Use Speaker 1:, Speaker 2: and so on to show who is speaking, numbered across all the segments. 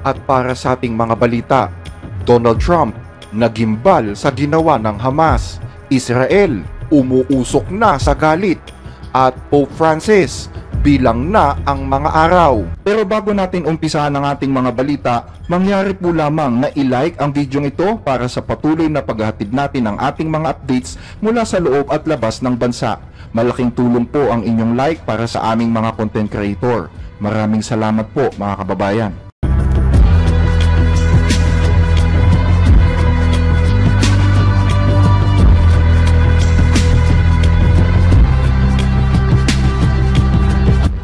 Speaker 1: At para sa ating mga balita, Donald Trump nagimbal sa ginawa ng Hamas, Israel umuusok na sa galit, at Pope Francis bilang na ang mga araw. Pero bago natin umpisahan ang ating mga balita, mangyari po lamang na i-like ang video ito para sa patuloy na paghahatid natin ng ating mga updates mula sa loob at labas ng bansa. Malaking tulong po ang inyong like para sa aming mga content creator. Maraming salamat po mga kababayan.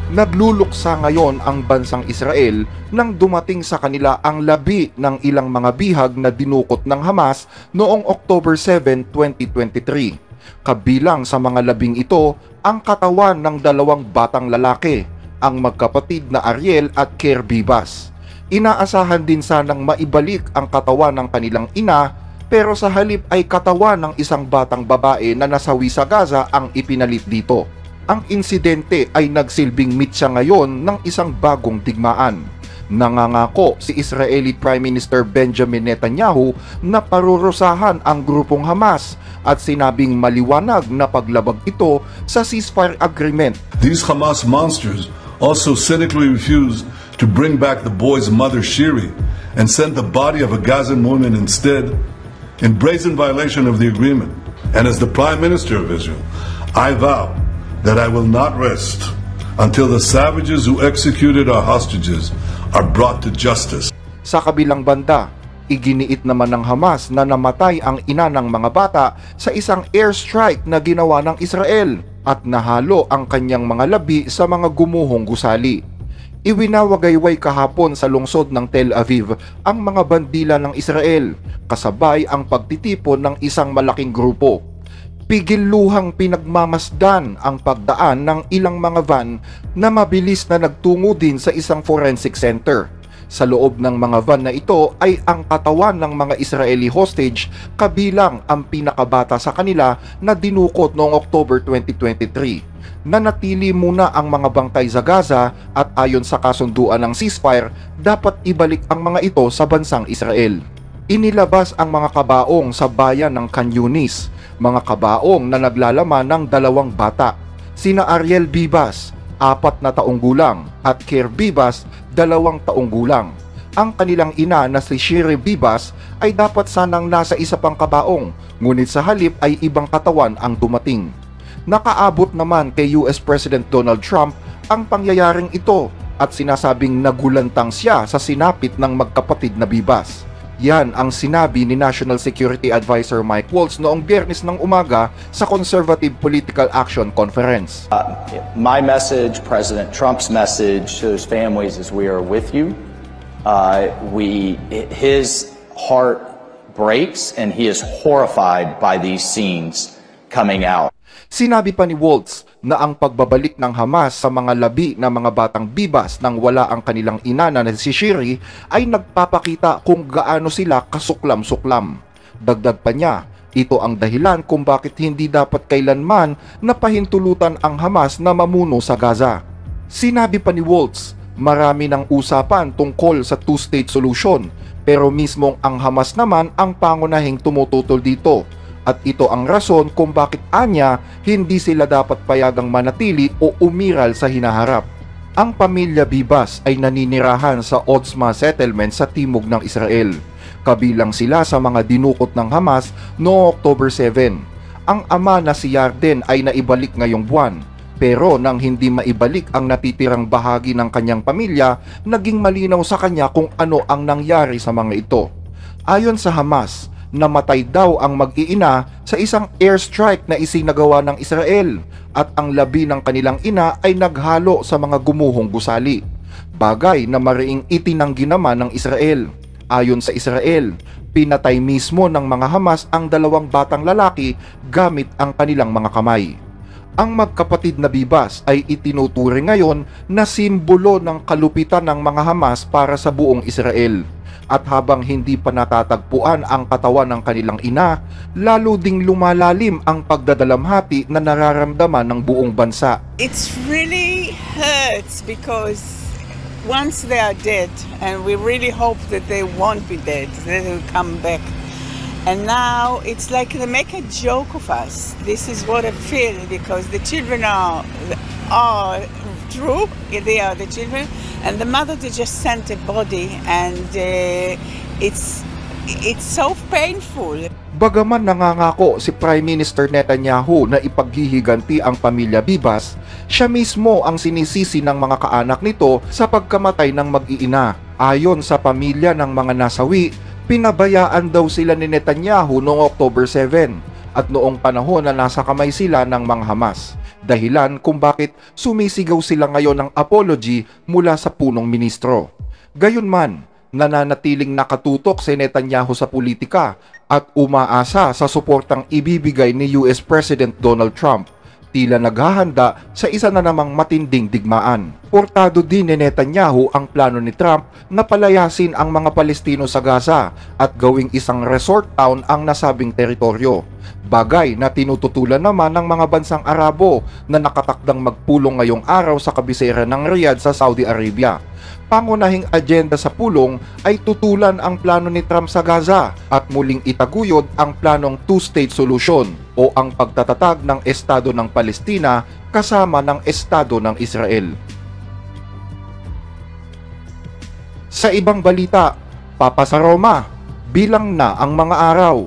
Speaker 1: Nagluluksa ngayon ang bansang Israel nang dumating sa kanila ang labi ng ilang mga bihag na dinukot ng Hamas noong October 7, 2023. Kabilang sa mga labing ito ang katawan ng dalawang batang lalaki, ang magkapatid na Ariel at Ker Bibas. Inaasahan din sanang maibalik ang katawan ng kanilang ina, pero sa halip ay katawan ng isang batang babae na nasawi sa Gaza ang ipinalit dito. Ang insidente ay nagsilbing mitya ngayon ng isang bagong digmaan. Nangangako si Israeli Prime Minister Benjamin Netanyahu na parurusahan ang grupong Hamas at sinabing maliwanag na paglabag ito sa ceasefire agreement.
Speaker 2: These Hamas monsters also cynically refused to bring back the boy's mother Shiri and sent the body of a Gazan woman instead, in brazen violation of the agreement. And as the Prime Minister of Israel, I vow that I will not rest until the savages who executed our hostages are brought to justice.
Speaker 1: Sa kabilang banda, iginiit naman ng Hamas na namatay ang ina ng mga bata sa isang airstrike na ginawa ng Israel at nahalo ang kanyang mga labi sa mga gumuhong gusali. Iwinawagayway kahapon sa lungsod ng Tel Aviv ang mga bandila ng Israel, kasabay ang pagtitipon ng isang malaking grupo. Pigil-luhang pinagmamasdan ang pagdaan ng ilang mga van na mabilis na nagtungo din sa isang forensic center. Sa loob ng mga van na ito ay ang katawan ng mga Israeli hostage, kabilang ang pinakabata sa kanila na dinukot noong October 2023. Nanatili muna ang mga bangkay sa Gaza at ayon sa kasunduan ng ceasefire, dapat ibalik ang mga ito sa bansang Israel. Inilabas ang mga kabaong sa bayan ng Khan Yunis, mga kabaong na naglalaman ng dalawang bata, sina Ariel Bibas, 4 na taong gulang, at Ker Bibas, 2 taong gulang. Ang kanilang ina na si Shiri Bibas ay dapat sanang nasa isa pang kabaong, ngunit sa halip ay ibang katawan ang dumating. Nakaabot naman kay US President Donald Trump ang pangyayaring ito at sinasabing nagulantang siya sa sinapit ng magkapatid na Bibas. Yan ang sinabi ni National Security Advisor Mike Waltz noong Biyernes ng umaga sa Conservative Political Action Conference.
Speaker 3: My message, President Trump's message to those families is we are with you. His heart breaks and he is horrified by these scenes coming out.
Speaker 1: Sinabi pa ni Waltz na ang pagbabalik ng Hamas sa mga labi ng mga batang Bibas nang wala ang kanilang ina na si Shiri ay nagpapakita kung gaano sila kasuklam-suklam. Dagdag pa niya, ito ang dahilan kung bakit hindi dapat kailanman napahintulutan ang Hamas na mamuno sa Gaza. Sinabi pa ni Waltz, marami ng usapan tungkol sa two-state solution, pero mismong ang Hamas naman ang pangunahing tumututol dito. At ito ang rason kung bakit anya hindi sila dapat payagang manatili o umiral sa hinaharap. Ang pamilya Bibas ay naninirahan sa Otzma settlement sa timog ng Israel. Kabilang sila sa mga dinukot ng Hamas noong October 7. Ang ama na si Yarden ay naibalik ngayong buwan. Pero nang hindi maibalik ang natitirang bahagi ng kanyang pamilya, naging malinaw sa kanya kung ano ang nangyari sa mga ito. Ayon sa Hamas, namatay daw ang mag-iina sa isang airstrike na isinagawa ng Israel at ang labi ng kanilang ina ay naghalo sa mga gumuhong gusali. Bagay na mariing itinanggi naman ng Israel. Ayon sa Israel, pinatay mismo ng mga Hamas ang 2 batang lalaki gamit ang kanilang mga kamay. Ang magkapatid na Bibas ay itinuturing ngayon na simbolo ng kalupitan ng mga Hamas para sa buong Israel. At habang hindi pa natatagpuan ang katawan ng kanilang ina, lalo ding lumalalim ang pagdadalamhati na nararamdaman ng buong bansa.
Speaker 4: It's really hurts because once they are dead, and we really hope that they won't be dead, that they will come back. And now it's like they make a joke of us. This is what I feel, because the children are true. They are the children, and the mother they just sent a body, and it's so painful.
Speaker 1: Bagaman nangangako si Prime Minister Netanyahu na ipaghihiganti ang pamilya Bibas, siya mismo ang sinisisi ng mga kaanak nito sa pagkamatay ng mag-iina. Ayon sa pamilya ng mga nasawi, pinabayaan daw sila ni Netanyahu noong October 7 at noong panahon na nasa kamay sila ng mga Hamas. Dahilan kung bakit sumisigaw sila ngayon ng apology mula sa punong ministro. Gayunman, nananatiling nakatutok si Netanyahu sa politika at umaasa sa suportang ibibigay ni US President Donald Trump. Tila naghahanda sa isa na namang matinding digmaan. Portado din ni Netanyahu ang plano ni Trump na palayasin ang mga Palestino sa Gaza at gawing isang resort town ang nasabing teritoryo. Bagay na tinututulan naman ng mga bansang Arabo na nakatakdang magpulong ngayong araw sa kabisera ng Riyadh sa Saudi Arabia. Pangunahing agenda sa pulong ay tutulan ang plano ni Trump sa Gaza at muling itaguyod ang planong two-state solution o ang pagtatatag ng Estado ng Palestina kasama ng Estado ng Israel. Sa ibang balita, Papa sa Roma, bilang na ang mga araw.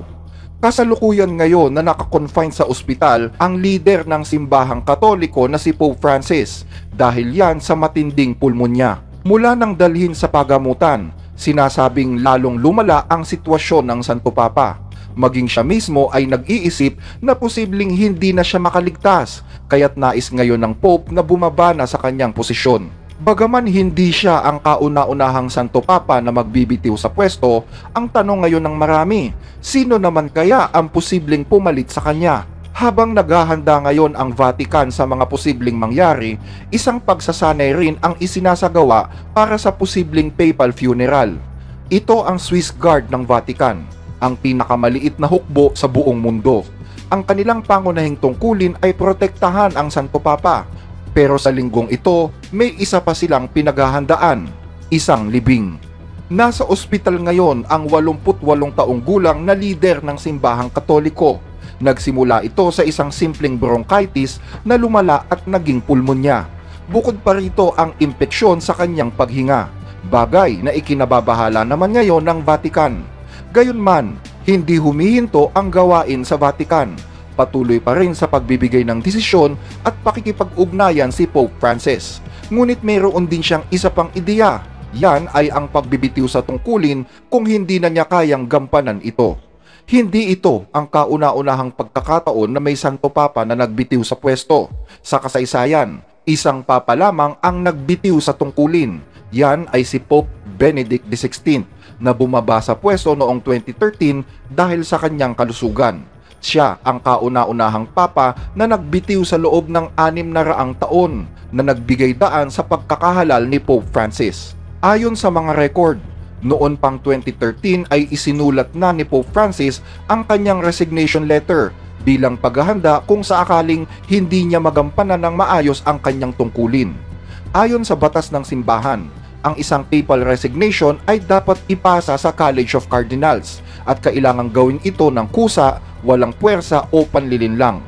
Speaker 1: Kasalukuyan ngayon na nakakonfine sa ospital ang lider ng simbahang Katoliko na si Pope Francis dahil yan sa matinding pulmonya. Mula nang dalhin sa pagamutan, sinasabing lalong lumala ang sitwasyon ng Santo Papa. Maging siya mismo ay nag-iisip na posibleng hindi na siya makaligtas, kaya't nais ngayon ng Pope na bumaba na sa kanyang posisyon. Bagaman hindi siya ang kauna-unahang Santo Papa na magbibitiw sa pwesto, ang tanong ngayon ng marami, sino naman kaya ang posibleng pumalit sa kanya? Habang naghahanda ngayon ang Vatican sa mga posibleng mangyari, isang pagsasanay rin ang isinasagawa para sa posibleng papal funeral. Ito ang Swiss Guard ng Vatican, ang pinakamaliit na hukbo sa buong mundo. Ang kanilang pangunahing tungkulin ay protektahan ang Santo Papa, pero sa linggong ito, may isa pa silang pinaghahandaan, isang libing. Nasa ospital ngayon ang 88 taong gulang na lider ng simbahang Katoliko. Nagsimula ito sa isang simpleng bronchitis na lumala at naging pulmonya. Bukod pa rito ang impeksyon sa kanyang paghinga, bagay na ikinababahala naman ngayon ng Vatican. Gayunman, hindi humihinto ang gawain sa Vatican. Patuloy pa rin sa pagbibigay ng desisyon at pakikipag-ugnayan si Pope Francis. Ngunit mayroon din siyang isa pang ideya. Yan ay ang pagbibitiw sa tungkulin kung hindi na niya kayang gampanan ito. Hindi ito ang kauna-unahang pagkakataon na may Santo Papa na nagbitiw sa pwesto. Sa kasaysayan, isang Papa lamang ang nagbitiw sa tungkulin. Yan ay si Pope Benedict XVI na bumaba sa pwesto noong 2013 dahil sa kanyang kalusugan. Siya ang kauna-unahang Papa na nagbitiw sa loob ng 600 taon na nagbigay daan sa pagkakahalal ni Pope Francis. Ayon sa mga record, noon pang 2013 ay isinulat na ni Pope Francis ang kanyang resignation letter bilang paghahanda kung saakaling hindi niya magampanan ng maayos ang kanyang tungkulin. Ayon sa batas ng simbahan, ang isang papal resignation ay dapat ipasa sa College of Cardinals at kailangang gawin ito ng kusa, walang puwersa o panlilinlang.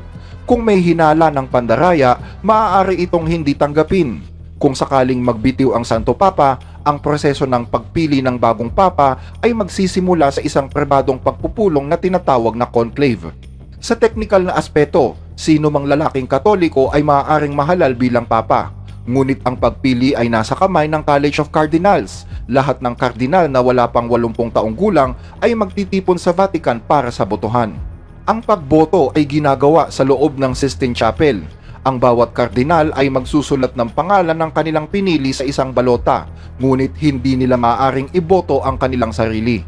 Speaker 1: Kung may hinala ng pandaraya, maaari itong hindi tanggapin. Kung sakaling magbitiw ang Santo Papa, ang proseso ng pagpili ng bagong Papa ay magsisimula sa isang pribadong pagpupulong na tinatawag na conclave. Sa teknikal na aspeto, sino mang lalaking Katoliko ay maaaring mahalal bilang Papa. Ngunit ang pagpili ay nasa kamay ng College of Cardinals. Lahat ng kardinal na wala pang 80 taong gulang ay magtitipon sa Vatican para sa botohan. Ang pagboto ay ginagawa sa loob ng Sistine Chapel. Ang bawat kardinal ay magsusulat ng pangalan ng kanilang pinili sa isang balota, ngunit hindi nila maaaring iboto ang kanilang sarili.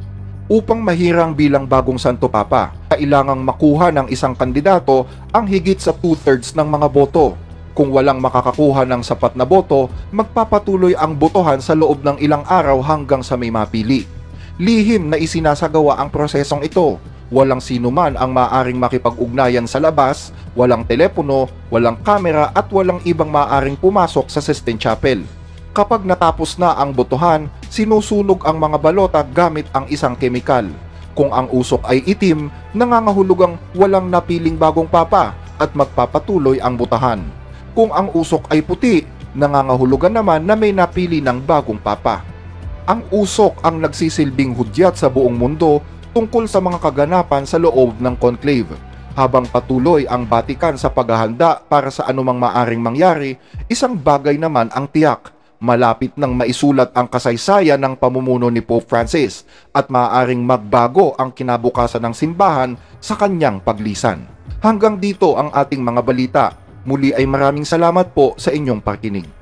Speaker 1: Upang mahirang bilang bagong Santo Papa, kailangang makuha ng isang kandidato ang higit sa 2/3 ng mga boto. Kung walang makakakuha ng sapat na boto, magpapatuloy ang botohan sa loob ng ilang araw hanggang sa may mapili. Lihim na isinasagawa ang prosesong ito. Walang sino man ang maaaring makipag-ugnayan sa labas, walang telepono, walang kamera at walang ibang maaaring pumasok sa Sistine Chapel. Kapag natapos na ang botohan, sinusunog ang mga balota gamit ang isang kemikal. Kung ang usok ay itim, nangangahulugang walang napiling bagong papa at magpapatuloy ang botahan. Kung ang usok ay puti, nangangahulugan naman na may napili ng bagong papa. Ang usok ang nagsisilbing hudyat sa buong mundo tungkol sa mga kaganapan sa loob ng conclave. Habang patuloy ang Batikan sa paghahanda para sa anumang maaring mangyari, isang bagay naman ang tiyak. Malapit nang maisulat ang kasaysayan ng pamumuno ni Pope Francis at maaaring magbago ang kinabukasan ng simbahan sa kanyang paglisan. Hanggang dito ang ating mga balita. Muli ay maraming salamat po sa inyong pakikinig.